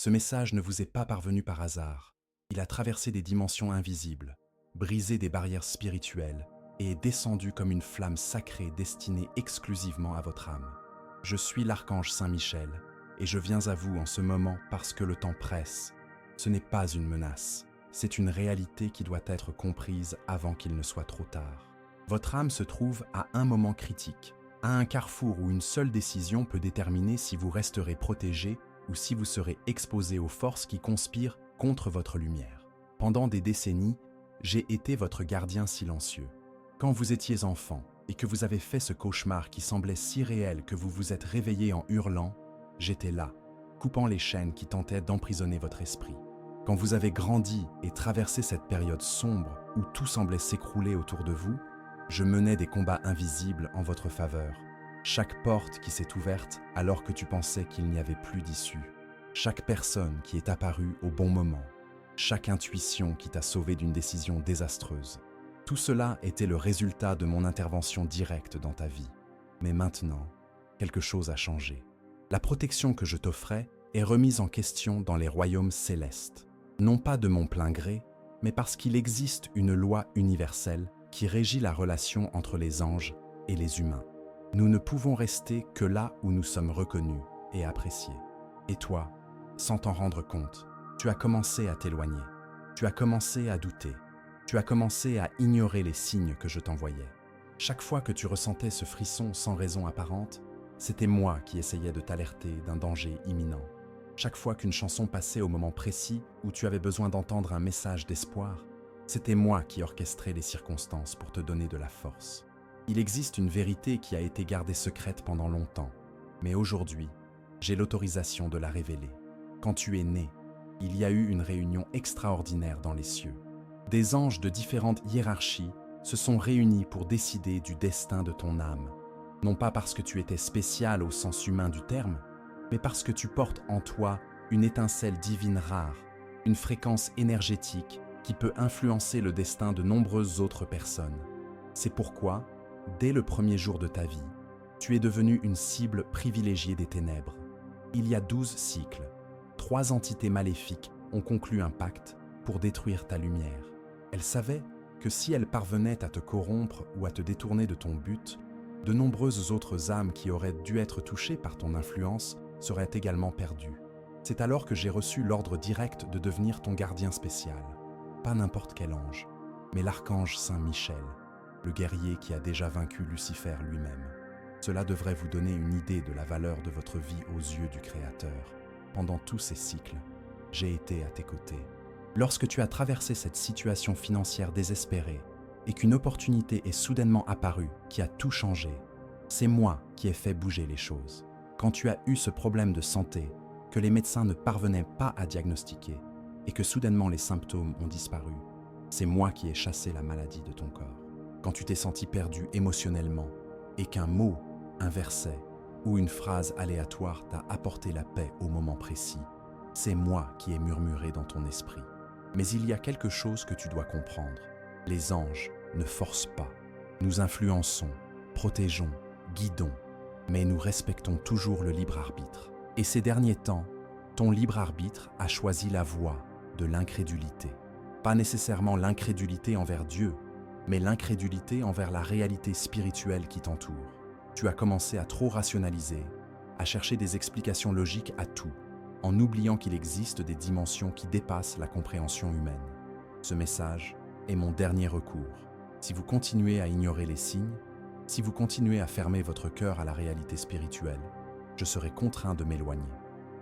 Ce message ne vous est pas parvenu par hasard. Il a traversé des dimensions invisibles, brisé des barrières spirituelles et est descendu comme une flamme sacrée destinée exclusivement à votre âme. Je suis l'archange Saint-Michel et je viens à vous en ce moment parce que le temps presse. Ce n'est pas une menace, c'est une réalité qui doit être comprise avant qu'il ne soit trop tard. Votre âme se trouve à un moment critique, à un carrefour où une seule décision peut déterminer si vous resterez protégé ou si vous serez exposé aux forces qui conspirent contre votre lumière. Pendant des décennies, j'ai été votre gardien silencieux. Quand vous étiez enfant et que vous avez fait ce cauchemar qui semblait si réel que vous vous êtes réveillé en hurlant, j'étais là, coupant les chaînes qui tentaient d'emprisonner votre esprit. Quand vous avez grandi et traversé cette période sombre où tout semblait s'écrouler autour de vous, je menais des combats invisibles en votre faveur. Chaque porte qui s'est ouverte alors que tu pensais qu'il n'y avait plus d'issue. Chaque personne qui est apparue au bon moment. Chaque intuition qui t'a sauvé d'une décision désastreuse. Tout cela était le résultat de mon intervention directe dans ta vie. Mais maintenant, quelque chose a changé. La protection que je t'offrais est remise en question dans les royaumes célestes. Non pas de mon plein gré, mais parce qu'il existe une loi universelle qui régit la relation entre les anges et les humains. Nous ne pouvons rester que là où nous sommes reconnus et appréciés. Et toi, sans t'en rendre compte, tu as commencé à t'éloigner. Tu as commencé à douter. Tu as commencé à ignorer les signes que je t'envoyais. Chaque fois que tu ressentais ce frisson sans raison apparente, c'était moi qui essayais de t'alerter d'un danger imminent. Chaque fois qu'une chanson passait au moment précis où tu avais besoin d'entendre un message d'espoir, c'était moi qui orchestrais les circonstances pour te donner de la force. Il existe une vérité qui a été gardée secrète pendant longtemps, mais aujourd'hui, j'ai l'autorisation de la révéler. Quand tu es né, il y a eu une réunion extraordinaire dans les cieux. Des anges de différentes hiérarchies se sont réunis pour décider du destin de ton âme. Non pas parce que tu étais spécial au sens humain du terme, mais parce que tu portes en toi une étincelle divine rare, une fréquence énergétique qui peut influencer le destin de nombreuses autres personnes. C'est pourquoi, dès le premier jour de ta vie, tu es devenu une cible privilégiée des ténèbres. Il y a 12 cycles. 3 entités maléfiques ont conclu un pacte pour détruire ta lumière. Elles savaient que si elles parvenaient à te corrompre ou à te détourner de ton but, de nombreuses autres âmes qui auraient dû être touchées par ton influence seraient également perdues. C'est alors que j'ai reçu l'ordre direct de devenir ton gardien spécial. Pas n'importe quel ange, mais l'archange Saint-Michel, le guerrier qui a déjà vaincu Lucifer lui-même. Cela devrait vous donner une idée de la valeur de votre vie aux yeux du Créateur. Pendant tous ces cycles, j'ai été à tes côtés. Lorsque tu as traversé cette situation financière désespérée et qu'une opportunité est soudainement apparue qui a tout changé, c'est moi qui ai fait bouger les choses. Quand tu as eu ce problème de santé que les médecins ne parvenaient pas à diagnostiquer et que soudainement les symptômes ont disparu, c'est moi qui ai chassé la maladie de ton corps. Quand tu t'es senti perdu émotionnellement et qu'un mot, un verset ou une phrase aléatoire t'a apporté la paix au moment précis, c'est moi qui ai murmuré dans ton esprit. Mais il y a quelque chose que tu dois comprendre. Les anges ne forcent pas. Nous influençons, protégeons, guidons, mais nous respectons toujours le libre arbitre. Et ces derniers temps, ton libre arbitre a choisi la voie de l'incrédulité. Pas nécessairement l'incrédulité envers Dieu, mais l'incrédulité envers la réalité spirituelle qui t'entoure. Tu as commencé à trop rationaliser, à chercher des explications logiques à tout, en oubliant qu'il existe des dimensions qui dépassent la compréhension humaine. Ce message est mon dernier recours. Si vous continuez à ignorer les signes, si vous continuez à fermer votre cœur à la réalité spirituelle, je serai contraint de m'éloigner.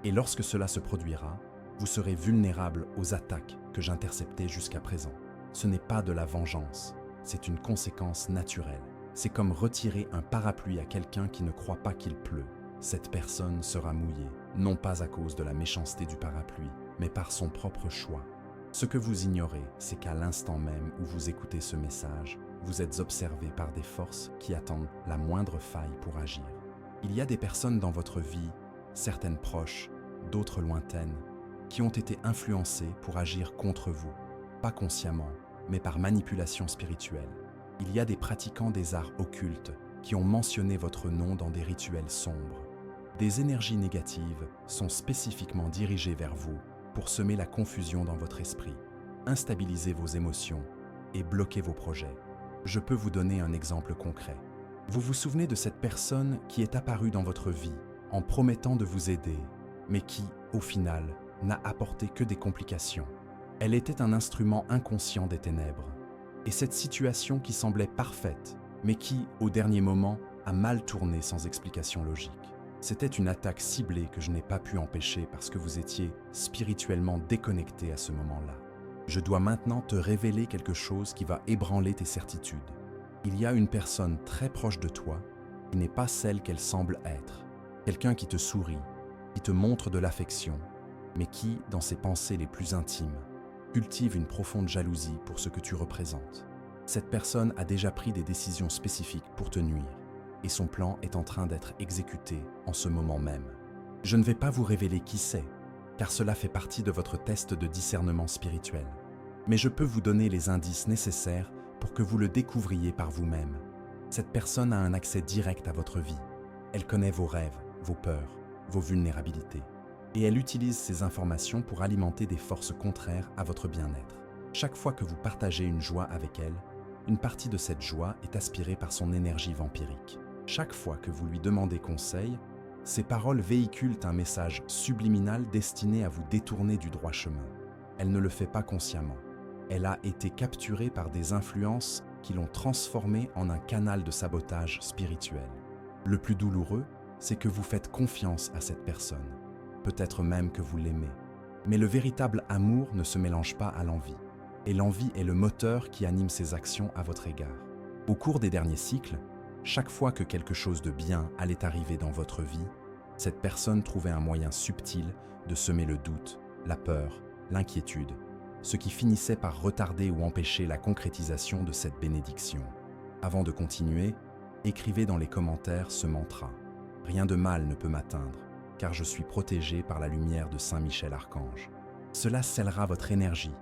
Et lorsque cela se produira, vous serez vulnérable aux attaques que j'interceptais jusqu'à présent. Ce n'est pas de la vengeance, c'est une conséquence naturelle. C'est comme retirer un parapluie à quelqu'un qui ne croit pas qu'il pleut. Cette personne sera mouillée, non pas à cause de la méchanceté du parapluie, mais par son propre choix. Ce que vous ignorez, c'est qu'à l'instant même où vous écoutez ce message, vous êtes observé par des forces qui attendent la moindre faille pour agir. Il y a des personnes dans votre vie, certaines proches, d'autres lointaines, qui ont été influencées pour agir contre vous, pas consciemment, mais par manipulation spirituelle. Il y a des pratiquants des arts occultes qui ont mentionné votre nom dans des rituels sombres. Des énergies négatives sont spécifiquement dirigées vers vous pour semer la confusion dans votre esprit, instabiliser vos émotions et bloquer vos projets. Je peux vous donner un exemple concret. Vous vous souvenez de cette personne qui est apparue dans votre vie en promettant de vous aider, mais qui, au final, n'a apporté que des complications. Elle était un instrument inconscient des ténèbres. Et cette situation qui semblait parfaite, mais qui, au dernier moment, a mal tourné sans explication logique. C'était une attaque ciblée que je n'ai pas pu empêcher parce que vous étiez spirituellement déconnecté à ce moment-là. Je dois maintenant te révéler quelque chose qui va ébranler tes certitudes. Il y a une personne très proche de toi qui n'est pas celle qu'elle semble être. Quelqu'un qui te sourit, qui te montre de l'affection, mais qui, dans ses pensées les plus intimes, cultive une profonde jalousie pour ce que tu représentes. Cette personne a déjà pris des décisions spécifiques pour te nuire, et son plan est en train d'être exécuté en ce moment même. Je ne vais pas vous révéler qui c'est, car cela fait partie de votre test de discernement spirituel. Mais je peux vous donner les indices nécessaires pour que vous le découvriez par vous-même. Cette personne a un accès direct à votre vie. Elle connaît vos rêves, vos peurs, vos vulnérabilités. Et elle utilise ces informations pour alimenter des forces contraires à votre bien-être. Chaque fois que vous partagez une joie avec elle, une partie de cette joie est aspirée par son énergie vampirique. Chaque fois que vous lui demandez conseil, ses paroles véhiculent un message subliminal destiné à vous détourner du droit chemin. Elle ne le fait pas consciemment. Elle a été capturée par des influences qui l'ont transformée en un canal de sabotage spirituel. Le plus douloureux, c'est que vous faites confiance à cette personne. Peut-être même que vous l'aimez. Mais le véritable amour ne se mélange pas à l'envie. Et l'envie est le moteur qui anime ses actions à votre égard. Au cours des derniers cycles, chaque fois que quelque chose de bien allait arriver dans votre vie, cette personne trouvait un moyen subtil de semer le doute, la peur, l'inquiétude, ce qui finissait par retarder ou empêcher la concrétisation de cette bénédiction. Avant de continuer, écrivez dans les commentaires ce mantra. Rien de mal ne peut m'atteindre, car je suis protégé par la lumière de Saint Michel Archange. Cela scellera votre énergie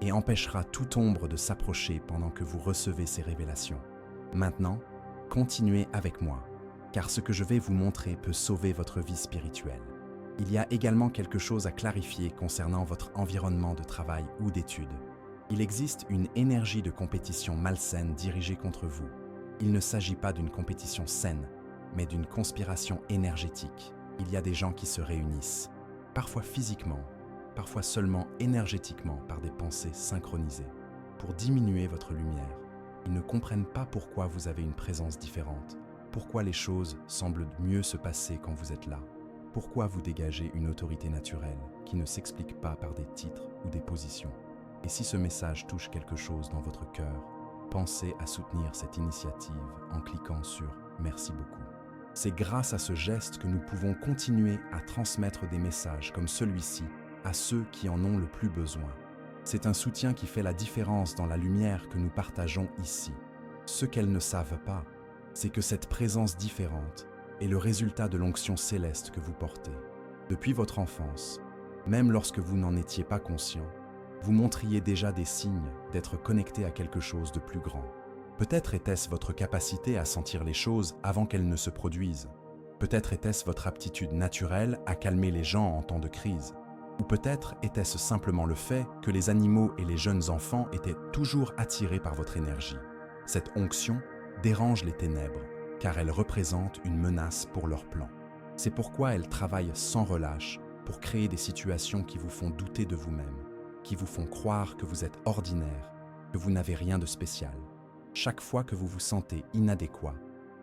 et empêchera toute ombre de s'approcher pendant que vous recevez ces révélations. Maintenant, continuez avec moi, car ce que je vais vous montrer peut sauver votre vie spirituelle. Il y a également quelque chose à clarifier concernant votre environnement de travail ou d'études. Il existe une énergie de compétition malsaine dirigée contre vous. Il ne s'agit pas d'une compétition saine, mais d'une conspiration énergétique. Il y a des gens qui se réunissent, parfois physiquement, parfois seulement énergétiquement par des pensées synchronisées, pour diminuer votre lumière. Ils ne comprennent pas pourquoi vous avez une présence différente, pourquoi les choses semblent mieux se passer quand vous êtes là, pourquoi vous dégagez une autorité naturelle qui ne s'explique pas par des titres ou des positions. Et si ce message touche quelque chose dans votre cœur, pensez à soutenir cette initiative en cliquant sur « Merci beaucoup ». C'est grâce à ce geste que nous pouvons continuer à transmettre des messages comme celui-ci à ceux qui en ont le plus besoin. C'est un soutien qui fait la différence dans la lumière que nous partageons ici. Ce qu'elles ne savent pas, c'est que cette présence différente est le résultat de l'onction céleste que vous portez. Depuis votre enfance, même lorsque vous n'en étiez pas conscient, vous montriez déjà des signes d'être connecté à quelque chose de plus grand. Peut-être était-ce votre capacité à sentir les choses avant qu'elles ne se produisent. Peut-être était-ce votre aptitude naturelle à calmer les gens en temps de crise. Ou peut-être était-ce simplement le fait que les animaux et les jeunes enfants étaient toujours attirés par votre énergie. Cette onction dérange les ténèbres, car elle représente une menace pour leur plan. C'est pourquoi elle travaille sans relâche pour créer des situations qui vous font douter de vous-même, qui vous font croire que vous êtes ordinaire, que vous n'avez rien de spécial. Chaque fois que vous vous sentez inadéquat,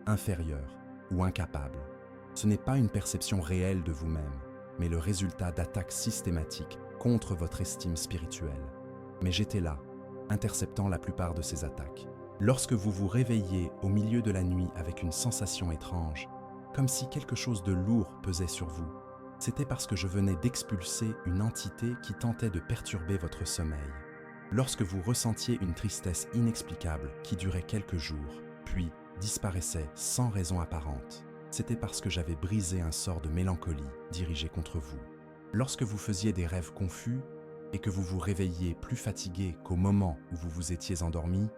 inférieur ou incapable, ce n'est pas une perception réelle de vous-même, mais le résultat d'attaques systématiques contre votre estime spirituelle. Mais j'étais là, interceptant la plupart de ces attaques. Lorsque vous vous réveillez au milieu de la nuit avec une sensation étrange, comme si quelque chose de lourd pesait sur vous, c'était parce que je venais d'expulser une entité qui tentait de perturber votre sommeil. Lorsque vous ressentiez une tristesse inexplicable qui durait quelques jours, puis disparaissait sans raison apparente, c'était parce que j'avais brisé un sort de mélancolie dirigé contre vous. Lorsque vous faisiez des rêves confus et que vous vous réveilliez plus fatigué qu'au moment où vous vous étiez endormi,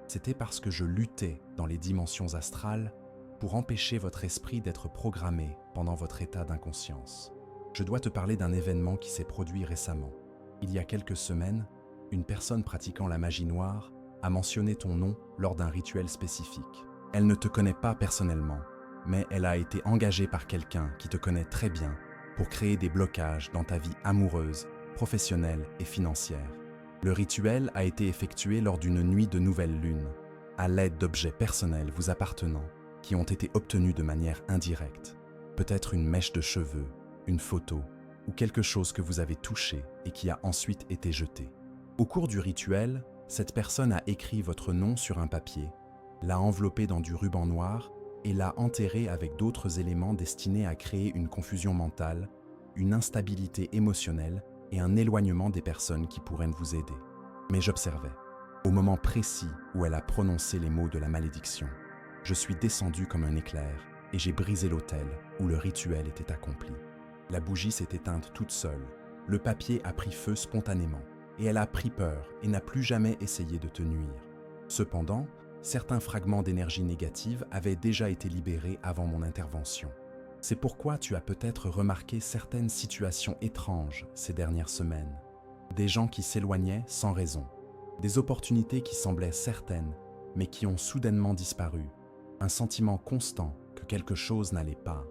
c'était parce que je luttais dans les dimensions astrales pour empêcher votre esprit d'être programmé pendant votre état d'inconscience. Je dois te parler d'un événement qui s'est produit récemment. Il y a quelques semaines, une personne pratiquant la magie noire a mentionné ton nom lors d'un rituel spécifique. Elle ne te connaît pas personnellement, mais elle a été engagée par quelqu'un qui te connaît très bien pour créer des blocages dans ta vie amoureuse, professionnelle et financière. Le rituel a été effectué lors d'une nuit de nouvelle lune, à l'aide d'objets personnels vous appartenant qui ont été obtenus de manière indirecte. Peut-être une mèche de cheveux, une photo ou quelque chose que vous avez touché et qui a ensuite été jeté. Au cours du rituel, cette personne a écrit votre nom sur un papier, l'a enveloppé dans du ruban noir et l'a enterré avec d'autres éléments destinés à créer une confusion mentale, une instabilité émotionnelle et un éloignement des personnes qui pourraient vous aider. Mais j'observais, au moment précis où elle a prononcé les mots de la malédiction, je suis descendu comme un éclair et j'ai brisé l'autel où le rituel était accompli. La bougie s'est éteinte toute seule, le papier a pris feu spontanément et elle a pris peur et n'a plus jamais essayé de te nuire. Cependant, certains fragments d'énergie négative avaient déjà été libérés avant mon intervention. C'est pourquoi tu as peut-être remarqué certaines situations étranges ces dernières semaines. Des gens qui s'éloignaient sans raison, des opportunités qui semblaient certaines, mais qui ont soudainement disparu, un sentiment constant que quelque chose n'allait pas,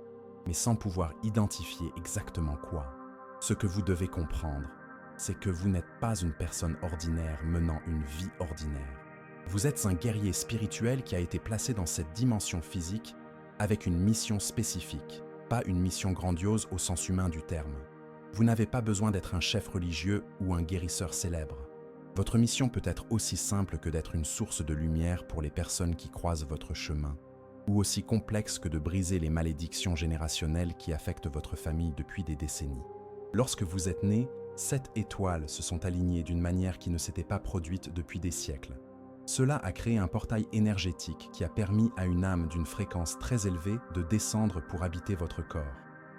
mais sans pouvoir identifier exactement quoi. Ce que vous devez comprendre, c'est que vous n'êtes pas une personne ordinaire menant une vie ordinaire. Vous êtes un guerrier spirituel qui a été placé dans cette dimension physique avec une mission spécifique, pas une mission grandiose au sens humain du terme. Vous n'avez pas besoin d'être un chef religieux ou un guérisseur célèbre. Votre mission peut être aussi simple que d'être une source de lumière pour les personnes qui croisent votre chemin, ou aussi complexe que de briser les malédictions générationnelles qui affectent votre famille depuis des décennies. Lorsque vous êtes né, 7 étoiles se sont alignées d'une manière qui ne s'était pas produite depuis des siècles. Cela a créé un portail énergétique qui a permis à une âme d'une fréquence très élevée de descendre pour habiter votre corps.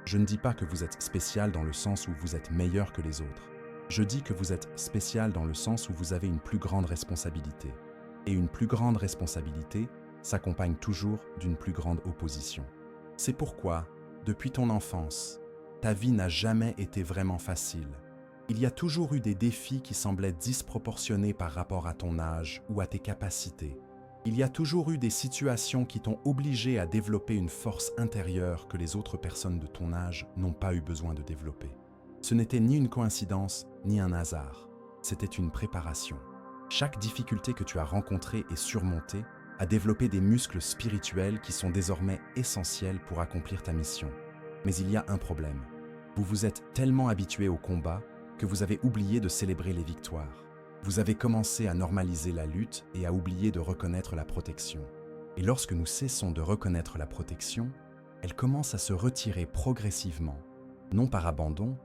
Je ne dis pas que vous êtes spécial dans le sens où vous êtes meilleur que les autres. Je dis que vous êtes spécial dans le sens où vous avez une plus grande responsabilité. Et une plus grande responsabilité s'accompagne toujours d'une plus grande opposition. C'est pourquoi, depuis ton enfance, ta vie n'a jamais été vraiment facile. Il y a toujours eu des défis qui semblaient disproportionnés par rapport à ton âge ou à tes capacités. Il y a toujours eu des situations qui t'ont obligé à développer une force intérieure que les autres personnes de ton âge n'ont pas eu besoin de développer. Ce n'était ni une coïncidence, ni un hasard. C'était une préparation. Chaque difficulté que tu as rencontrée et surmontée a développé des muscles spirituels qui sont désormais essentiels pour accomplir ta mission. Mais il y a un problème. Vous vous êtes tellement habitué au combat que vous avez oublié de célébrer les victoires. Vous avez commencé à normaliser la lutte et à oublier de reconnaître la protection. Et lorsque nous cessons de reconnaître la protection, elle commence à se retirer progressivement, non par abandon,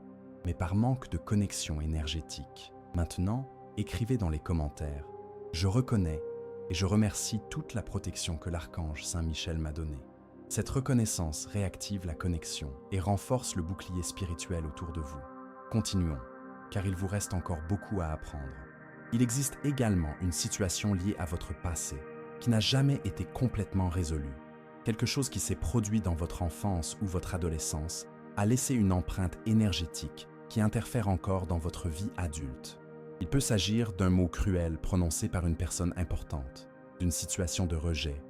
mais par manque de connexion énergétique. Maintenant, écrivez dans les commentaires « Je reconnais et je remercie toute la protection que l'archange Saint-Michel m'a donnée ». Cette reconnaissance réactive la connexion et renforce le bouclier spirituel autour de vous. Continuons, car il vous reste encore beaucoup à apprendre. Il existe également une situation liée à votre passé qui n'a jamais été complètement résolue. Quelque chose qui s'est produit dans votre enfance ou votre adolescence a laissé une empreinte énergétique qui interfère encore dans votre vie adulte. Il peut s'agir d'un mot cruel prononcé par une personne importante, d'une situation de rejet,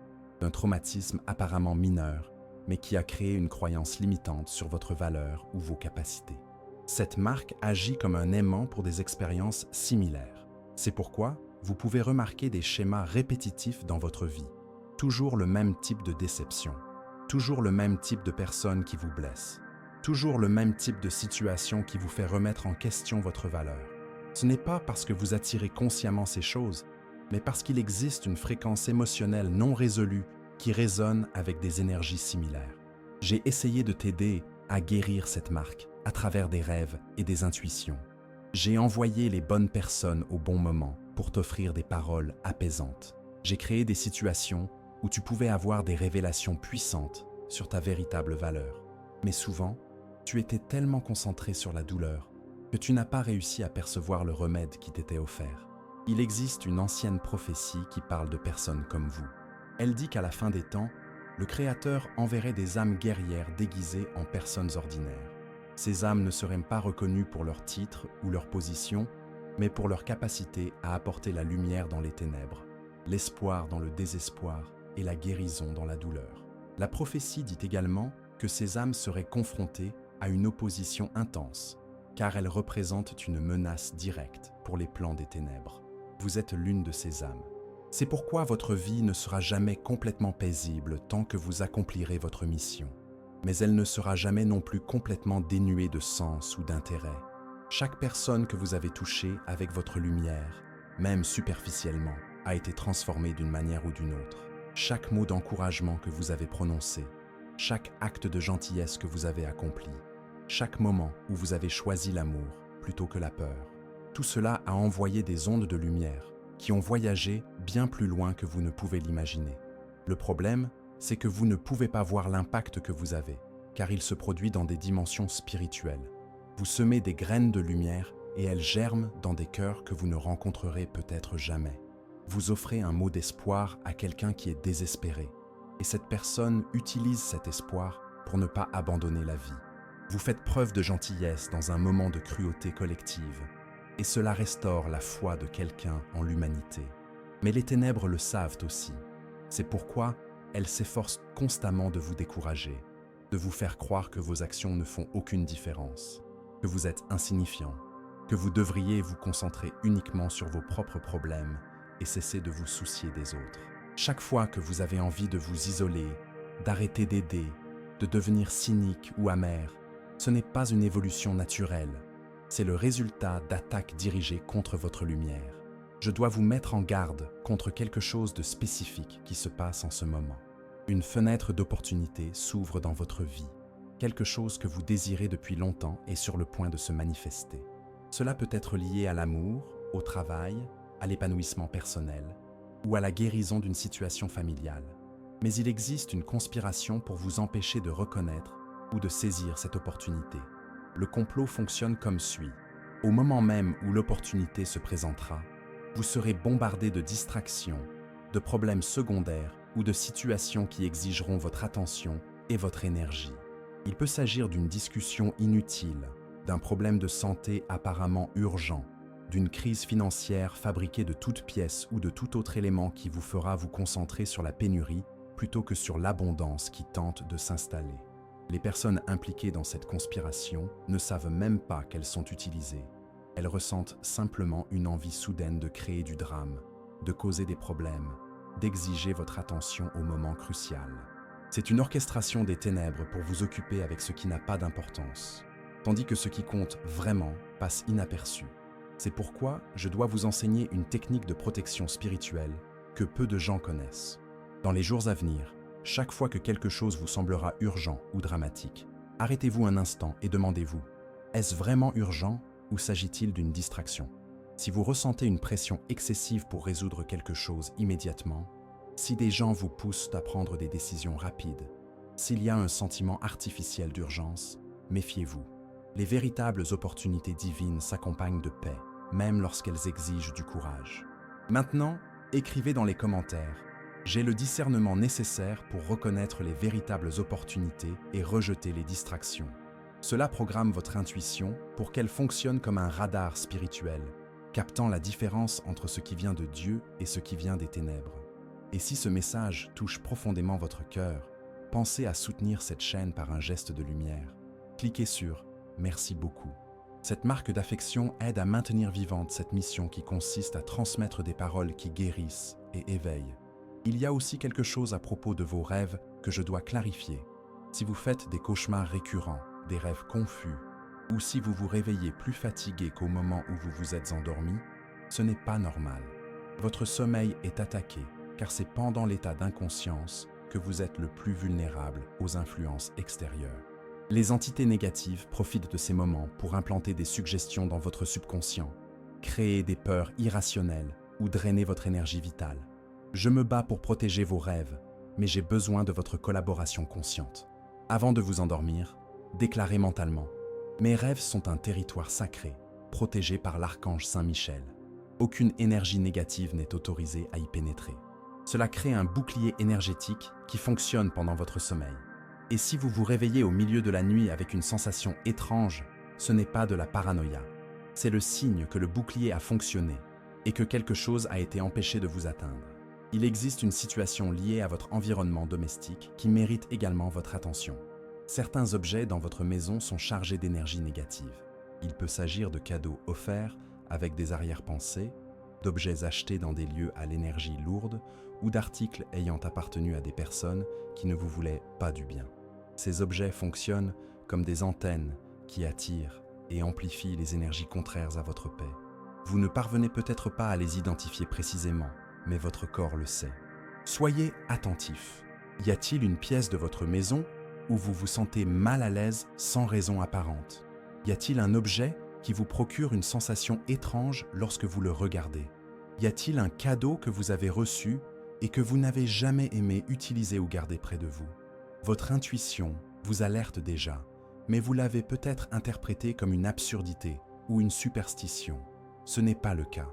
d'un traumatisme apparemment mineur, mais qui a créé une croyance limitante sur votre valeur ou vos capacités. Cette marque agit comme un aimant pour des expériences similaires. C'est pourquoi vous pouvez remarquer des schémas répétitifs dans votre vie. Toujours le même type de déception, toujours le même type de personne qui vous blesse, toujours le même type de situation qui vous fait remettre en question votre valeur. Ce n'est pas parce que vous attirez consciemment ces choses, mais parce qu'il existe une fréquence émotionnelle non résolue qui résonne avec des énergies similaires. J'ai essayé de t'aider à guérir cette marque à travers des rêves et des intuitions. J'ai envoyé les bonnes personnes au bon moment pour t'offrir des paroles apaisantes. J'ai créé des situations où tu pouvais avoir des révélations puissantes sur ta véritable valeur. Mais souvent, tu étais tellement concentré sur la douleur que tu n'as pas réussi à percevoir le remède qui t'était offert. Il existe une ancienne prophétie qui parle de personnes comme vous. Elle dit qu'à la fin des temps, le Créateur enverrait des âmes guerrières déguisées en personnes ordinaires. Ces âmes ne seraient pas reconnues pour leur titre ou leur position, mais pour leur capacité à apporter la lumière dans les ténèbres, l'espoir dans le désespoir et la guérison dans la douleur. La prophétie dit également que ces âmes seraient confrontées à une opposition intense, car elles représentent une menace directe pour les plans des ténèbres. Vous êtes l'une de ces âmes. C'est pourquoi votre vie ne sera jamais complètement paisible tant que vous accomplirez votre mission. Mais elle ne sera jamais non plus complètement dénuée de sens ou d'intérêt. Chaque personne que vous avez touchée avec votre lumière, même superficiellement, a été transformée d'une manière ou d'une autre. Chaque mot d'encouragement que vous avez prononcé, chaque acte de gentillesse que vous avez accompli, chaque moment où vous avez choisi l'amour plutôt que la peur, tout cela a envoyé des ondes de lumière qui ont voyagé bien plus loin que vous ne pouvez l'imaginer. Le problème, c'est que vous ne pouvez pas voir l'impact que vous avez, car il se produit dans des dimensions spirituelles. Vous semez des graines de lumière et elles germent dans des cœurs que vous ne rencontrerez peut-être jamais. Vous offrez un mot d'espoir à quelqu'un qui est désespéré, et cette personne utilise cet espoir pour ne pas abandonner la vie. Vous faites preuve de gentillesse dans un moment de cruauté collective, et cela restaure la foi de quelqu'un en l'humanité. Mais les ténèbres le savent aussi. C'est pourquoi elles s'efforcent constamment de vous décourager, de vous faire croire que vos actions ne font aucune différence, que vous êtes insignifiant, que vous devriez vous concentrer uniquement sur vos propres problèmes et cesser de vous soucier des autres. Chaque fois que vous avez envie de vous isoler, d'arrêter d'aider, de devenir cynique ou amer, ce n'est pas une évolution naturelle, c'est le résultat d'attaques dirigées contre votre lumière. Je dois vous mettre en garde contre quelque chose de spécifique qui se passe en ce moment. Une fenêtre d'opportunité s'ouvre dans votre vie. Quelque chose que vous désirez depuis longtemps est sur le point de se manifester. Cela peut être lié à l'amour, au travail, à l'épanouissement personnel ou à la guérison d'une situation familiale. Mais il existe une conspiration pour vous empêcher de reconnaître ou de saisir cette opportunité. Le complot fonctionne comme suit. Au moment même où l'opportunité se présentera, vous serez bombardé de distractions, de problèmes secondaires ou de situations qui exigeront votre attention et votre énergie. Il peut s'agir d'une discussion inutile, d'un problème de santé apparemment urgent, d'une crise financière fabriquée de toutes pièces ou de tout autre élément qui vous fera vous concentrer sur la pénurie plutôt que sur l'abondance qui tente de s'installer. Les personnes impliquées dans cette conspiration ne savent même pas qu'elles sont utilisées. Elles ressentent simplement une envie soudaine de créer du drame, de causer des problèmes, d'exiger votre attention au moment crucial. C'est une orchestration des ténèbres pour vous occuper avec ce qui n'a pas d'importance, tandis que ce qui compte vraiment passe inaperçu. C'est pourquoi je dois vous enseigner une technique de protection spirituelle que peu de gens connaissent. Dans les jours à venir, chaque fois que quelque chose vous semblera urgent ou dramatique, arrêtez-vous un instant et demandez-vous, est-ce vraiment urgent ou s'agit-il d'une distraction? Si vous ressentez une pression excessive pour résoudre quelque chose immédiatement, si des gens vous poussent à prendre des décisions rapides, s'il y a un sentiment artificiel d'urgence, méfiez-vous. Les véritables opportunités divines s'accompagnent de paix, même lorsqu'elles exigent du courage. Maintenant, écrivez dans les commentaires. J'ai le discernement nécessaire pour reconnaître les véritables opportunités et rejeter les distractions. Cela programme votre intuition pour qu'elle fonctionne comme un radar spirituel, captant la différence entre ce qui vient de Dieu et ce qui vient des ténèbres. Et si ce message touche profondément votre cœur, pensez à soutenir cette chaîne par un geste de lumière. Cliquez sur « Merci beaucoup ». Cette marque d'affection aide à maintenir vivante cette mission qui consiste à transmettre des paroles qui guérissent et éveillent. Il y a aussi quelque chose à propos de vos rêves que je dois clarifier. Si vous faites des cauchemars récurrents, des rêves confus, ou si vous vous réveillez plus fatigué qu'au moment où vous vous êtes endormi, ce n'est pas normal. Votre sommeil est attaqué, car c'est pendant l'état d'inconscience que vous êtes le plus vulnérable aux influences extérieures. Les entités négatives profitent de ces moments pour implanter des suggestions dans votre subconscient, créer des peurs irrationnelles ou drainer votre énergie vitale. Je me bats pour protéger vos rêves, mais j'ai besoin de votre collaboration consciente. Avant de vous endormir, déclarez mentalement « Mes rêves sont un territoire sacré, protégé par l'archange Saint Michel. Aucune énergie négative n'est autorisée à y pénétrer. » Cela crée un bouclier énergétique qui fonctionne pendant votre sommeil. Et si vous vous réveillez au milieu de la nuit avec une sensation étrange, ce n'est pas de la paranoïa. C'est le signe que le bouclier a fonctionné et que quelque chose a été empêché de vous atteindre. Il existe une situation liée à votre environnement domestique qui mérite également votre attention. Certains objets dans votre maison sont chargés d'énergie négative. Il peut s'agir de cadeaux offerts avec des arrière-pensées, d'objets achetés dans des lieux à l'énergie lourde ou d'articles ayant appartenu à des personnes qui ne vous voulaient pas du bien. Ces objets fonctionnent comme des antennes qui attirent et amplifient les énergies contraires à votre paix. Vous ne parvenez peut-être pas à les identifier précisément, mais votre corps le sait. Soyez attentif. Y a-t-il une pièce de votre maison où vous vous sentez mal à l'aise sans raison apparente? Y a-t-il un objet qui vous procure une sensation étrange lorsque vous le regardez? Y a-t-il un cadeau que vous avez reçu et que vous n'avez jamais aimé utiliser ou garder près de vous? Votre intuition vous alerte déjà, mais vous l'avez peut-être interprété comme une absurdité ou une superstition. Ce n'est pas le cas.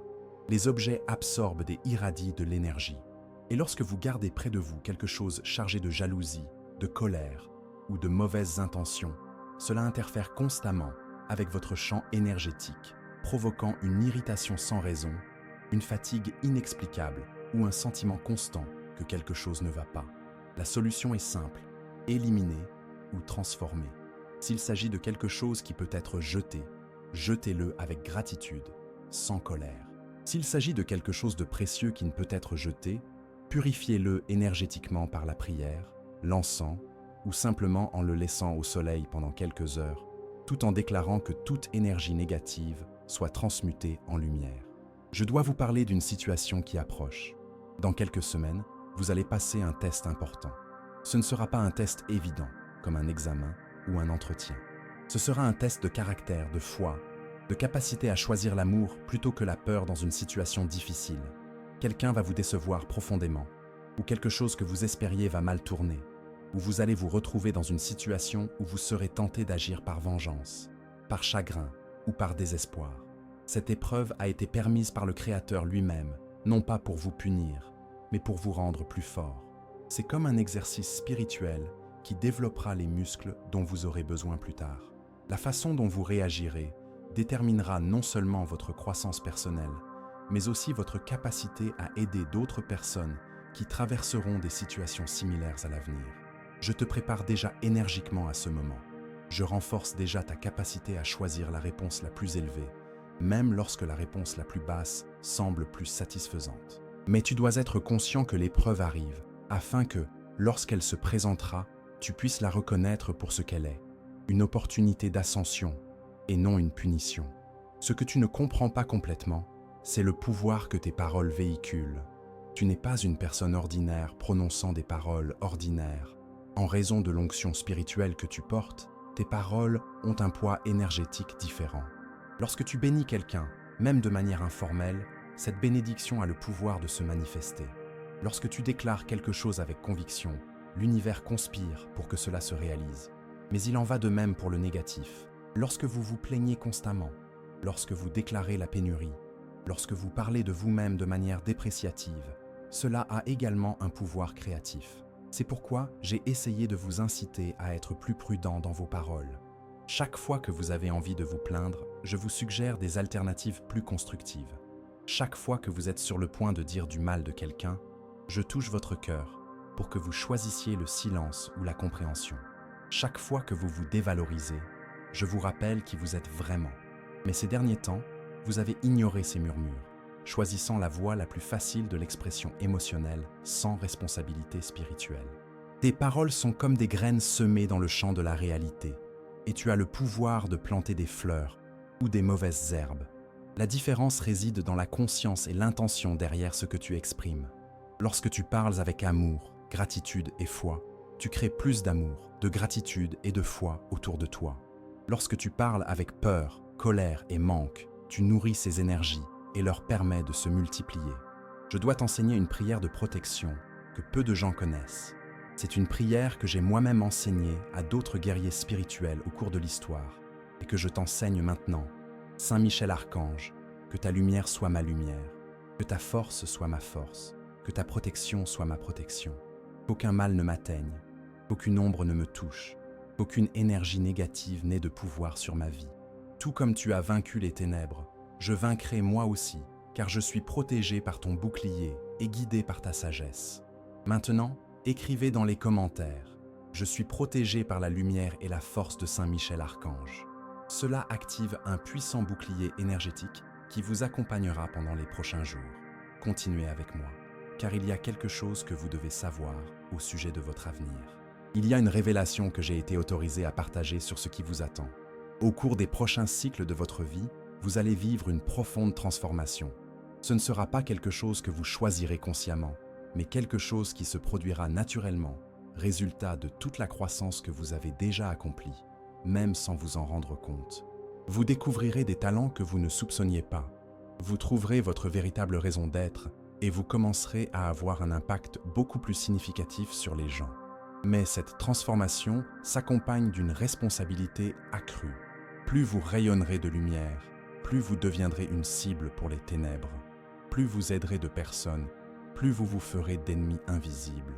Les objets absorbent et irradient de l'énergie. Et lorsque vous gardez près de vous quelque chose chargé de jalousie, de colère ou de mauvaises intentions, cela interfère constamment avec votre champ énergétique, provoquant une irritation sans raison, une fatigue inexplicable ou un sentiment constant que quelque chose ne va pas. La solution est simple, éliminer ou transformer. S'il s'agit de quelque chose qui peut être jeté, jetez-le avec gratitude, sans colère. S'il s'agit de quelque chose de précieux qui ne peut être jeté, purifiez-le énergétiquement par la prière, l'encens ou simplement en le laissant au soleil pendant quelques heures, tout en déclarant que toute énergie négative soit transmutée en lumière. Je dois vous parler d'une situation qui approche. Dans quelques semaines, vous allez passer un test important. Ce ne sera pas un test évident, comme un examen ou un entretien. Ce sera un test de caractère, de foi, de capacité à choisir l'amour plutôt que la peur dans une situation difficile. Quelqu'un va vous décevoir profondément, ou quelque chose que vous espériez va mal tourner, ou vous allez vous retrouver dans une situation où vous serez tenté d'agir par vengeance, par chagrin ou par désespoir. Cette épreuve a été permise par le Créateur lui-même, non pas pour vous punir, mais pour vous rendre plus fort. C'est comme un exercice spirituel qui développera les muscles dont vous aurez besoin plus tard. La façon dont vous réagirez déterminera non seulement votre croissance personnelle, mais aussi votre capacité à aider d'autres personnes qui traverseront des situations similaires à l'avenir. Je te prépare déjà énergiquement à ce moment. Je renforce déjà ta capacité à choisir la réponse la plus élevée, même lorsque la réponse la plus basse semble plus satisfaisante. Mais tu dois être conscient que l'épreuve arrive, afin que, lorsqu'elle se présentera, tu puisses la reconnaître pour ce qu'elle est, une opportunité d'ascension et non une punition. Ce que tu ne comprends pas complètement, c'est le pouvoir que tes paroles véhiculent. Tu n'es pas une personne ordinaire prononçant des paroles ordinaires. En raison de l'onction spirituelle que tu portes, tes paroles ont un poids énergétique différent. Lorsque tu bénis quelqu'un, même de manière informelle, cette bénédiction a le pouvoir de se manifester. Lorsque tu déclares quelque chose avec conviction, l'univers conspire pour que cela se réalise. Mais il en va de même pour le négatif. Lorsque vous vous plaignez constamment, lorsque vous déclarez la pénurie, lorsque vous parlez de vous-même de manière dépréciative, cela a également un pouvoir créatif. C'est pourquoi j'ai essayé de vous inciter à être plus prudent dans vos paroles. Chaque fois que vous avez envie de vous plaindre, je vous suggère des alternatives plus constructives. Chaque fois que vous êtes sur le point de dire du mal de quelqu'un, je touche votre cœur pour que vous choisissiez le silence ou la compréhension. Chaque fois que vous vous dévalorisez, je vous rappelle qui vous êtes vraiment. Mais ces derniers temps, vous avez ignoré ces murmures, choisissant la voie la plus facile de l'expression émotionnelle sans responsabilité spirituelle. Tes paroles sont comme des graines semées dans le champ de la réalité, et tu as le pouvoir de planter des fleurs ou des mauvaises herbes. La différence réside dans la conscience et l'intention derrière ce que tu exprimes. Lorsque tu parles avec amour, gratitude et foi, tu crées plus d'amour, de gratitude et de foi autour de toi. Lorsque tu parles avec peur, colère et manque, tu nourris ces énergies et leur permets de se multiplier. Je dois t'enseigner une prière de protection que peu de gens connaissent. C'est une prière que j'ai moi-même enseignée à d'autres guerriers spirituels au cours de l'histoire et que je t'enseigne maintenant. Saint Michel Archange, que ta lumière soit ma lumière, que ta force soit ma force, que ta protection soit ma protection. Qu'aucun mal ne m'atteigne, qu'aucune ombre ne me touche, qu'aucune énergie négative n'ait de pouvoir sur ma vie. Tout comme tu as vaincu les ténèbres, je vaincrai moi aussi, car je suis protégé par ton bouclier et guidé par ta sagesse. Maintenant, écrivez dans les commentaires « Je suis protégé par la lumière et la force de Saint Michel Archange ». Cela active un puissant bouclier énergétique qui vous accompagnera pendant les prochains jours. Continuez avec moi, car il y a quelque chose que vous devez savoir au sujet de votre avenir. Il y a une révélation que j'ai été autorisé à partager sur ce qui vous attend. Au cours des prochains cycles de votre vie, vous allez vivre une profonde transformation. Ce ne sera pas quelque chose que vous choisirez consciemment, mais quelque chose qui se produira naturellement, résultat de toute la croissance que vous avez déjà accomplie, même sans vous en rendre compte. Vous découvrirez des talents que vous ne soupçonniez pas. Vous trouverez votre véritable raison d'être et vous commencerez à avoir un impact beaucoup plus significatif sur les gens. Mais cette transformation s'accompagne d'une responsabilité accrue. Plus vous rayonnerez de lumière, plus vous deviendrez une cible pour les ténèbres. Plus vous aiderez de personnes, plus vous vous ferez d'ennemis invisibles.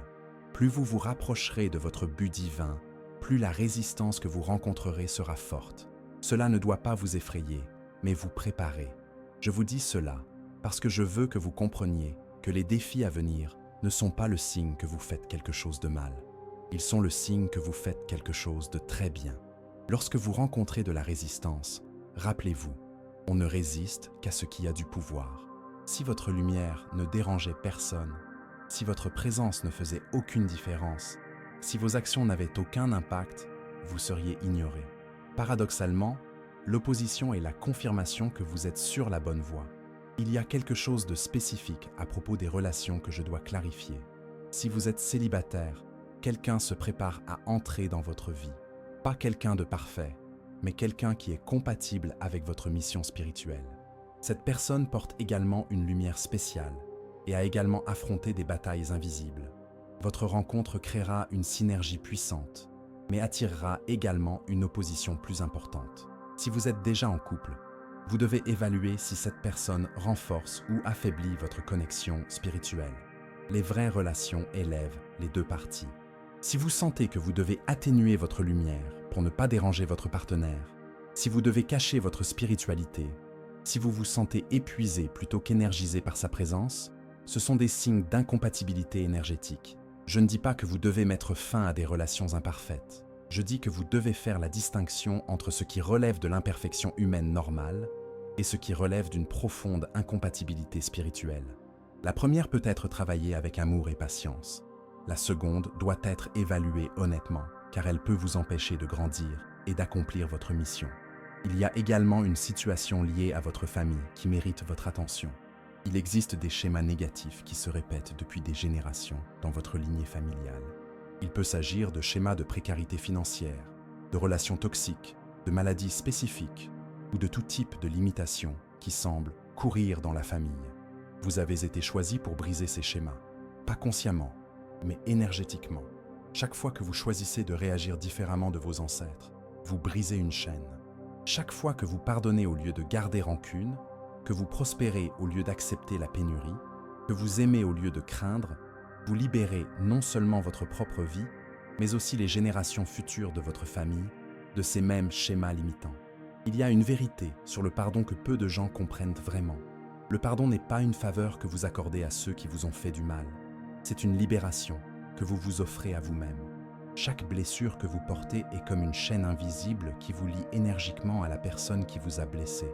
Plus vous vous rapprocherez de votre but divin, plus la résistance que vous rencontrerez sera forte. Cela ne doit pas vous effrayer, mais vous préparer. Je vous dis cela parce que je veux que vous compreniez que les défis à venir ne sont pas le signe que vous faites quelque chose de mal. Ils sont le signe que vous faites quelque chose de très bien. Lorsque vous rencontrez de la résistance, rappelez-vous, on ne résiste qu'à ce qui a du pouvoir. Si votre lumière ne dérangeait personne, si votre présence ne faisait aucune différence, si vos actions n'avaient aucun impact, vous seriez ignoré. Paradoxalement, l'opposition est la confirmation que vous êtes sur la bonne voie. Il y a quelque chose de spécifique à propos des relations que je dois clarifier. Si vous êtes célibataire, quelqu'un se prépare à entrer dans votre vie. Pas quelqu'un de parfait, mais quelqu'un qui est compatible avec votre mission spirituelle. Cette personne porte également une lumière spéciale et a également affronté des batailles invisibles. Votre rencontre créera une synergie puissante, mais attirera également une opposition plus importante. Si vous êtes déjà en couple, vous devez évaluer si cette personne renforce ou affaiblit votre connexion spirituelle. Les vraies relations élèvent les deux parties. Si vous sentez que vous devez atténuer votre lumière pour ne pas déranger votre partenaire, si vous devez cacher votre spiritualité, si vous vous sentez épuisé plutôt qu'énergisé par sa présence, ce sont des signes d'incompatibilité énergétique. Je ne dis pas que vous devez mettre fin à des relations imparfaites. Je dis que vous devez faire la distinction entre ce qui relève de l'imperfection humaine normale et ce qui relève d'une profonde incompatibilité spirituelle. La première peut être travaillée avec amour et patience. La seconde doit être évaluée honnêtement, car elle peut vous empêcher de grandir et d'accomplir votre mission. Il y a également une situation liée à votre famille qui mérite votre attention. Il existe des schémas négatifs qui se répètent depuis des générations dans votre lignée familiale. Il peut s'agir de schémas de précarité financière, de relations toxiques, de maladies spécifiques ou de tout type de limitations qui semblent courir dans la famille. Vous avez été choisi pour briser ces schémas, pas consciemment, mais énergétiquement. Chaque fois que vous choisissez de réagir différemment de vos ancêtres, vous brisez une chaîne. Chaque fois que vous pardonnez au lieu de garder rancune, que vous prospérez au lieu d'accepter la pénurie, que vous aimez au lieu de craindre, vous libérez non seulement votre propre vie, mais aussi les générations futures de votre famille de ces mêmes schémas limitants. Il y a une vérité sur le pardon que peu de gens comprennent vraiment. Le pardon n'est pas une faveur que vous accordez à ceux qui vous ont fait du mal. C'est une libération que vous vous offrez à vous-même. Chaque blessure que vous portez est comme une chaîne invisible qui vous lie énergiquement à la personne qui vous a blessé.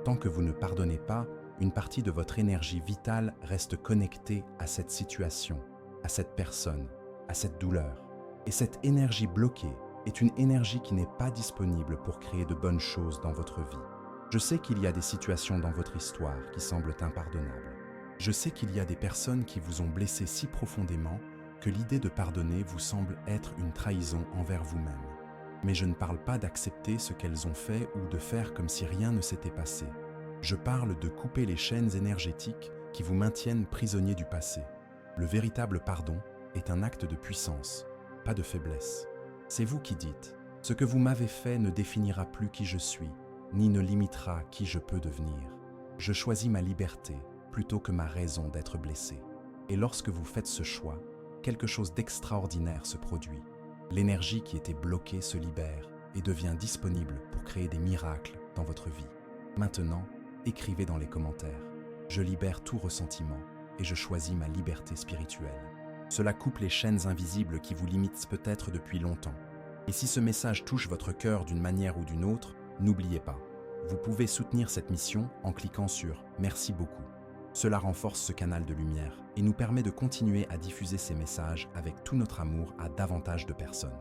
Tant que vous ne pardonnez pas, une partie de votre énergie vitale reste connectée à cette situation, à cette personne, à cette douleur. Et cette énergie bloquée est une énergie qui n'est pas disponible pour créer de bonnes choses dans votre vie. Je sais qu'il y a des situations dans votre histoire qui semblent impardonnables. Je sais qu'il y a des personnes qui vous ont blessé si profondément que l'idée de pardonner vous semble être une trahison envers vous-même. Mais je ne parle pas d'accepter ce qu'elles ont fait ou de faire comme si rien ne s'était passé. Je parle de couper les chaînes énergétiques qui vous maintiennent prisonnier du passé. Le véritable pardon est un acte de puissance, pas de faiblesse. C'est vous qui dites « Ce que vous m'avez fait ne définira plus qui je suis, ni ne limitera qui je peux devenir. Je choisis ma liberté plutôt que ma raison d'être blessé. » Et lorsque vous faites ce choix, quelque chose d'extraordinaire se produit. L'énergie qui était bloquée se libère et devient disponible pour créer des miracles dans votre vie. Maintenant, écrivez dans les commentaires. Je libère tout ressentiment et je choisis ma liberté spirituelle. Cela coupe les chaînes invisibles qui vous limitent peut-être depuis longtemps. Et si ce message touche votre cœur d'une manière ou d'une autre, n'oubliez pas, vous pouvez soutenir cette mission en cliquant sur « Merci beaucoup ». Cela renforce ce canal de lumière et nous permet de continuer à diffuser ces messages avec tout notre amour à davantage de personnes.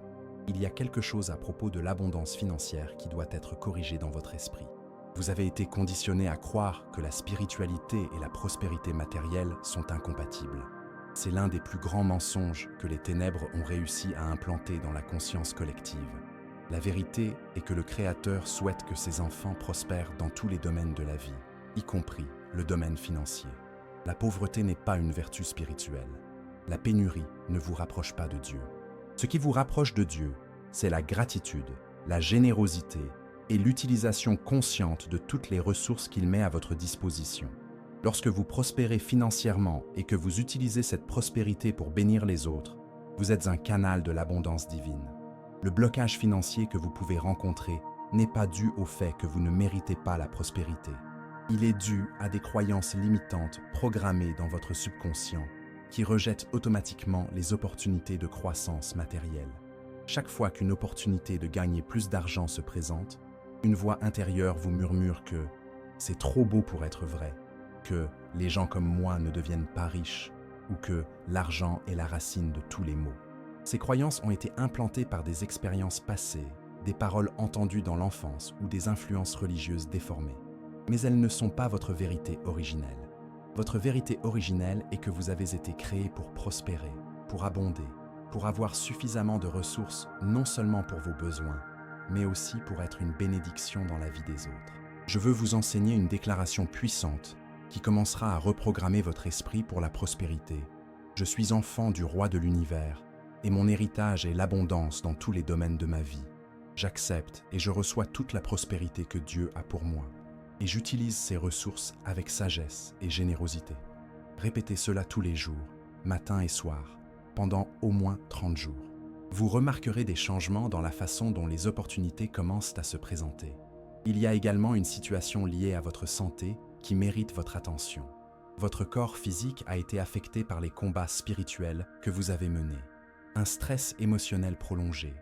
Il y a quelque chose à propos de l'abondance financière qui doit être corrigé dans votre esprit. Vous avez été conditionné à croire que la spiritualité et la prospérité matérielle sont incompatibles. C'est l'un des plus grands mensonges que les ténèbres ont réussi à implanter dans la conscience collective. La vérité est que le Créateur souhaite que ses enfants prospèrent dans tous les domaines de la vie, y compris le domaine financier. La pauvreté n'est pas une vertu spirituelle. La pénurie ne vous rapproche pas de Dieu. Ce qui vous rapproche de Dieu, c'est la gratitude, la générosité et l'utilisation consciente de toutes les ressources qu'il met à votre disposition. Lorsque vous prospérez financièrement et que vous utilisez cette prospérité pour bénir les autres, vous êtes un canal de l'abondance divine. Le blocage financier que vous pouvez rencontrer n'est pas dû au fait que vous ne méritez pas la prospérité. Il est dû à des croyances limitantes programmées dans votre subconscient qui rejettent automatiquement les opportunités de croissance matérielle. Chaque fois qu'une opportunité de gagner plus d'argent se présente, une voix intérieure vous murmure que c'est trop beau pour être vrai, que les gens comme moi ne deviennent pas riches ou que l'argent est la racine de tous les maux. Ces croyances ont été implantées par des expériences passées, des paroles entendues dans l'enfance ou des influences religieuses déformées. Mais elles ne sont pas votre vérité originelle. Votre vérité originelle est que vous avez été créé pour prospérer, pour abonder, pour avoir suffisamment de ressources non seulement pour vos besoins, mais aussi pour être une bénédiction dans la vie des autres. Je veux vous enseigner une déclaration puissante qui commencera à reprogrammer votre esprit pour la prospérité. Je suis enfant du roi de l'univers et mon héritage est l'abondance dans tous les domaines de ma vie. J'accepte et je reçois toute la prospérité que Dieu a pour moi. Et j'utilise ces ressources avec sagesse et générosité. Répétez cela tous les jours, matin et soir, pendant au moins 30 jours. Vous remarquerez des changements dans la façon dont les opportunités commencent à se présenter. Il y a également une situation liée à votre santé qui mérite votre attention. Votre corps physique a été affecté par les combats spirituels que vous avez menés. Un stress émotionnel prolongé,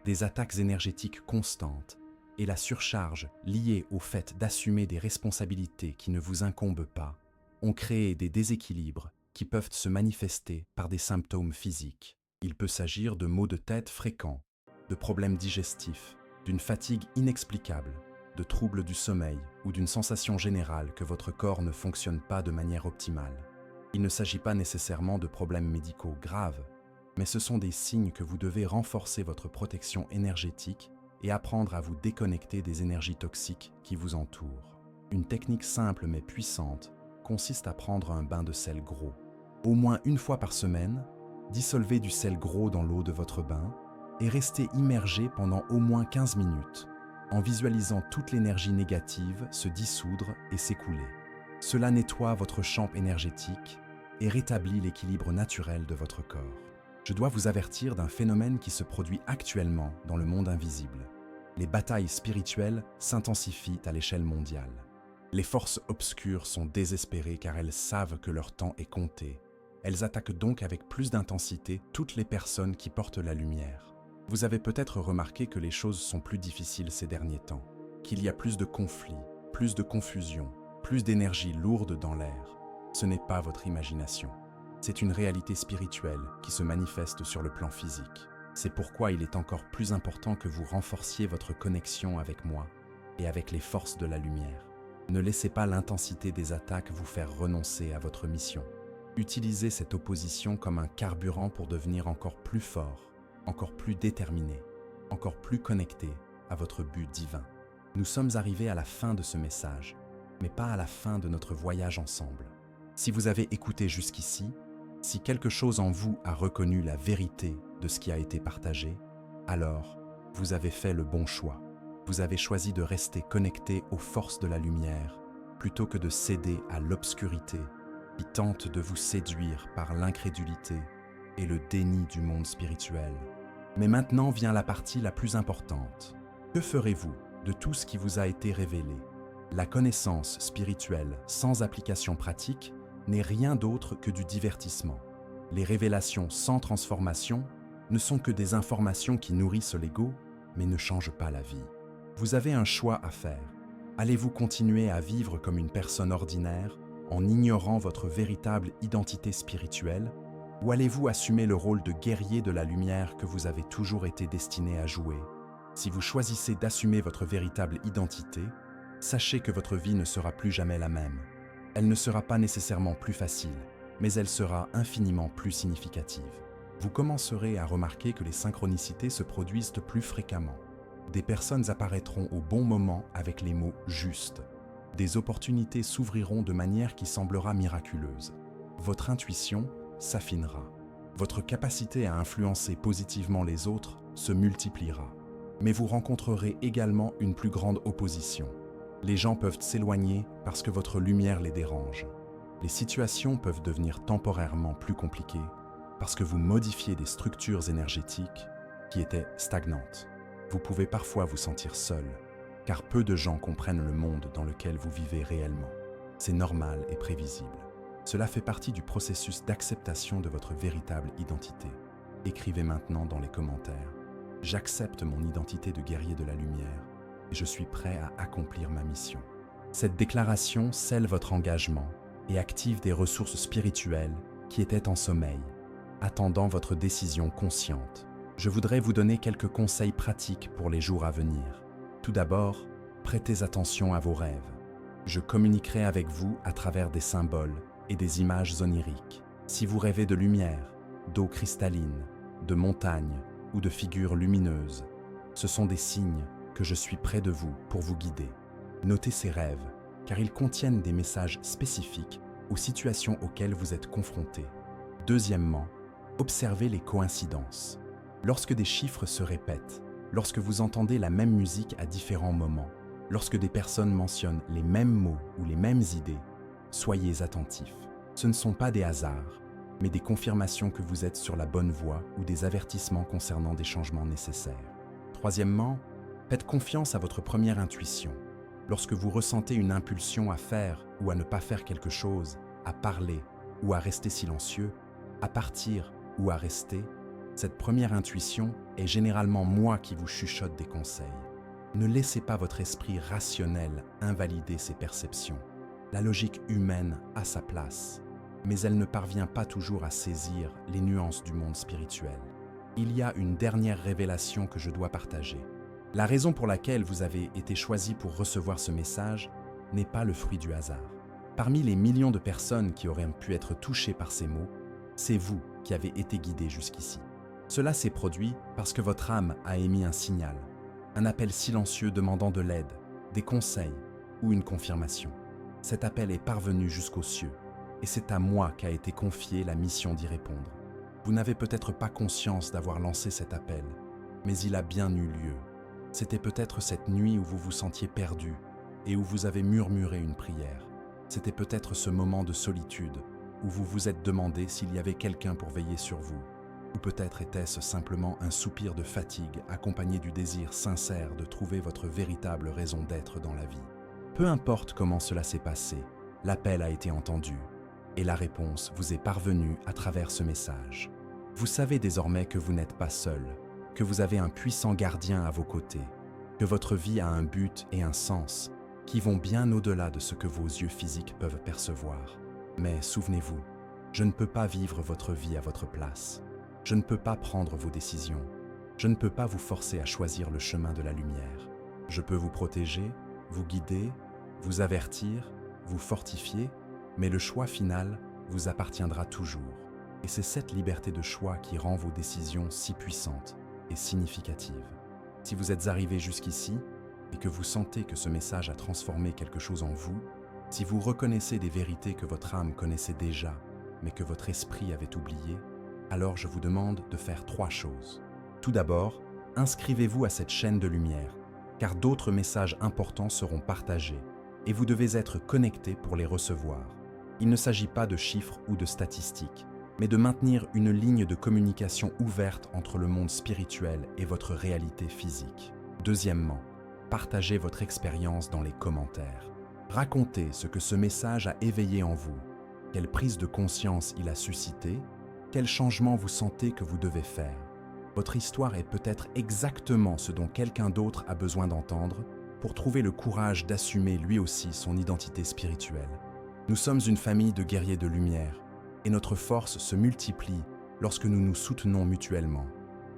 des attaques énergétiques constantes, et la surcharge liée au fait d'assumer des responsabilités qui ne vous incombent pas ont créé des déséquilibres qui peuvent se manifester par des symptômes physiques. Il peut s'agir de maux de tête fréquents, de problèmes digestifs, d'une fatigue inexplicable, de troubles du sommeil ou d'une sensation générale que votre corps ne fonctionne pas de manière optimale. Il ne s'agit pas nécessairement de problèmes médicaux graves, mais ce sont des signes que vous devez renforcer votre protection énergétique et apprendre à vous déconnecter des énergies toxiques qui vous entourent. Une technique simple mais puissante consiste à prendre un bain de sel gros. Au moins une fois par semaine, dissolvez du sel gros dans l'eau de votre bain et restez immergé pendant au moins 15 minutes, en visualisant toute l'énergie négative se dissoudre et s'écouler. Cela nettoie votre champ énergétique et rétablit l'équilibre naturel de votre corps. Je dois vous avertir d'un phénomène qui se produit actuellement dans le monde invisible. Les batailles spirituelles s'intensifient à l'échelle mondiale. Les forces obscures sont désespérées car elles savent que leur temps est compté. Elles attaquent donc avec plus d'intensité toutes les personnes qui portent la lumière. Vous avez peut-être remarqué que les choses sont plus difficiles ces derniers temps, qu'il y a plus de conflits, plus de confusion, plus d'énergie lourde dans l'air. Ce n'est pas votre imagination. C'est une réalité spirituelle qui se manifeste sur le plan physique. C'est pourquoi il est encore plus important que vous renforciez votre connexion avec moi et avec les forces de la lumière. Ne laissez pas l'intensité des attaques vous faire renoncer à votre mission. Utilisez cette opposition comme un carburant pour devenir encore plus fort, encore plus déterminé, encore plus connecté à votre but divin. Nous sommes arrivés à la fin de ce message, mais pas à la fin de notre voyage ensemble. Si vous avez écouté jusqu'ici, si quelque chose en vous a reconnu la vérité de ce qui a été partagé, alors vous avez fait le bon choix. Vous avez choisi de rester connecté aux forces de la lumière plutôt que de céder à l'obscurité qui tentent de vous séduire par l'incrédulité et le déni du monde spirituel. Mais maintenant vient la partie la plus importante. Que ferez-vous de tout ce qui vous a été révélé? La connaissance spirituelle sans application pratique n'est rien d'autre que du divertissement. Les révélations sans transformation ne sont que des informations qui nourrissent l'ego, mais ne changent pas la vie. Vous avez un choix à faire. Allez-vous continuer à vivre comme une personne ordinaire en ignorant votre véritable identité spirituelle, ou allez-vous assumer le rôle de guerrier de la lumière que vous avez toujours été destiné à jouer? Si vous choisissez d'assumer votre véritable identité, sachez que votre vie ne sera plus jamais la même. Elle ne sera pas nécessairement plus facile, mais elle sera infiniment plus significative. Vous commencerez à remarquer que les synchronicités se produisent plus fréquemment. Des personnes apparaîtront au bon moment avec les mots justes. Des opportunités s'ouvriront de manière qui semblera miraculeuse. Votre intuition s'affinera. Votre capacité à influencer positivement les autres se multipliera. Mais vous rencontrerez également une plus grande opposition. Les gens peuvent s'éloigner parce que votre lumière les dérange. Les situations peuvent devenir temporairement plus compliquées parce que vous modifiez des structures énergétiques qui étaient stagnantes. Vous pouvez parfois vous sentir seul, car peu de gens comprennent le monde dans lequel vous vivez réellement. C'est normal et prévisible. Cela fait partie du processus d'acceptation de votre véritable identité. Écrivez maintenant dans les commentaires « J'accepte mon identité de guerrier de la lumière et je suis prêt à accomplir ma mission ». Cette déclaration scelle votre engagement et active des ressources spirituelles qui étaient en sommeil, attendant votre décision consciente. Je voudrais vous donner quelques conseils pratiques pour les jours à venir. Tout d'abord, prêtez attention à vos rêves. Je communiquerai avec vous à travers des symboles et des images oniriques. Si vous rêvez de lumière, d'eau cristalline, de montagnes ou de figures lumineuses, ce sont des signes que je suis près de vous pour vous guider. Notez ces rêves, car ils contiennent des messages spécifiques aux situations auxquelles vous êtes confrontés. Deuxièmement, observez les coïncidences. Lorsque des chiffres se répètent, lorsque vous entendez la même musique à différents moments, lorsque des personnes mentionnent les mêmes mots ou les mêmes idées, soyez attentifs. Ce ne sont pas des hasards, mais des confirmations que vous êtes sur la bonne voie ou des avertissements concernant des changements nécessaires. Troisièmement, faites confiance à votre première intuition. Lorsque vous ressentez une impulsion à faire ou à ne pas faire quelque chose, à parler ou à rester silencieux, à partir ou à rester, cette première intuition est généralement moi qui vous chuchote des conseils. Ne laissez pas votre esprit rationnel invalider ces perceptions. La logique humaine a sa place, mais elle ne parvient pas toujours à saisir les nuances du monde spirituel. Il y a une dernière révélation que je dois partager. La raison pour laquelle vous avez été choisi pour recevoir ce message n'est pas le fruit du hasard. Parmi les millions de personnes qui auraient pu être touchées par ces mots, c'est vous qui avez été guidé jusqu'ici. Cela s'est produit parce que votre âme a émis un signal, un appel silencieux demandant de l'aide, des conseils ou une confirmation. Cet appel est parvenu jusqu'aux cieux et c'est à moi qu'a été confiée la mission d'y répondre. Vous n'avez peut-être pas conscience d'avoir lancé cet appel, mais il a bien eu lieu. C'était peut-être cette nuit où vous vous sentiez perdu et où vous avez murmuré une prière. C'était peut-être ce moment de solitude où vous vous êtes demandé s'il y avait quelqu'un pour veiller sur vous. Ou peut-être était-ce simplement un soupir de fatigue accompagné du désir sincère de trouver votre véritable raison d'être dans la vie. Peu importe comment cela s'est passé, l'appel a été entendu et la réponse vous est parvenue à travers ce message. Vous savez désormais que vous n'êtes pas seul, que vous avez un puissant gardien à vos côtés, que votre vie a un but et un sens qui vont bien au-delà de ce que vos yeux physiques peuvent percevoir. Mais souvenez-vous, je ne peux pas vivre votre vie à votre place. Je ne peux pas prendre vos décisions. Je ne peux pas vous forcer à choisir le chemin de la lumière. Je peux vous protéger, vous guider, vous avertir, vous fortifier, mais le choix final vous appartiendra toujours. Et c'est cette liberté de choix qui rend vos décisions si puissantes et significatives. Si vous êtes arrivé jusqu'ici et que vous sentez que ce message a transformé quelque chose en vous, si vous reconnaissez des vérités que votre âme connaissait déjà, mais que votre esprit avait oubliées, alors je vous demande de faire 3 choses. Tout d'abord, inscrivez-vous à cette chaîne de lumière, car d'autres messages importants seront partagés, et vous devez être connecté pour les recevoir. Il ne s'agit pas de chiffres ou de statistiques, mais de maintenir une ligne de communication ouverte entre le monde spirituel et votre réalité physique. Deuxièmement, partagez votre expérience dans les commentaires. Racontez ce que ce message a éveillé en vous, quelle prise de conscience il a suscité, quel changement vous sentez que vous devez faire. Votre histoire est peut-être exactement ce dont quelqu'un d'autre a besoin d'entendre pour trouver le courage d'assumer lui aussi son identité spirituelle. Nous sommes une famille de guerriers de lumière et notre force se multiplie lorsque nous nous soutenons mutuellement.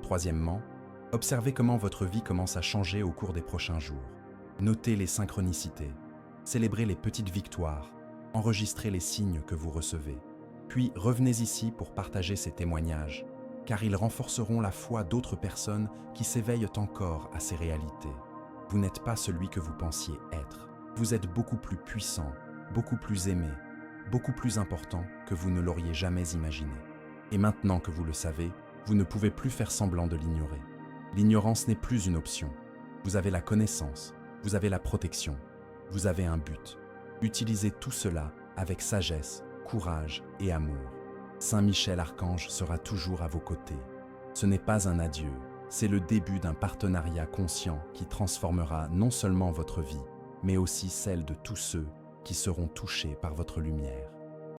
Troisièmement, observez comment votre vie commence à changer au cours des prochains jours. Notez les synchronicités, célébrez les petites victoires, enregistrez les signes que vous recevez. Puis revenez ici pour partager ces témoignages, car ils renforceront la foi d'autres personnes qui s'éveillent encore à ces réalités. Vous n'êtes pas celui que vous pensiez être. Vous êtes beaucoup plus puissant, beaucoup plus aimé, beaucoup plus important que vous ne l'auriez jamais imaginé. Et maintenant que vous le savez, vous ne pouvez plus faire semblant de l'ignorer. L'ignorance n'est plus une option. Vous avez la connaissance, vous avez la protection, vous avez un but. Utilisez tout cela avec sagesse, courage et amour. Saint Michel Archange sera toujours à vos côtés. Ce n'est pas un adieu, c'est le début d'un partenariat conscient qui transformera non seulement votre vie, mais aussi celle de tous ceux qui seront touchés par votre lumière.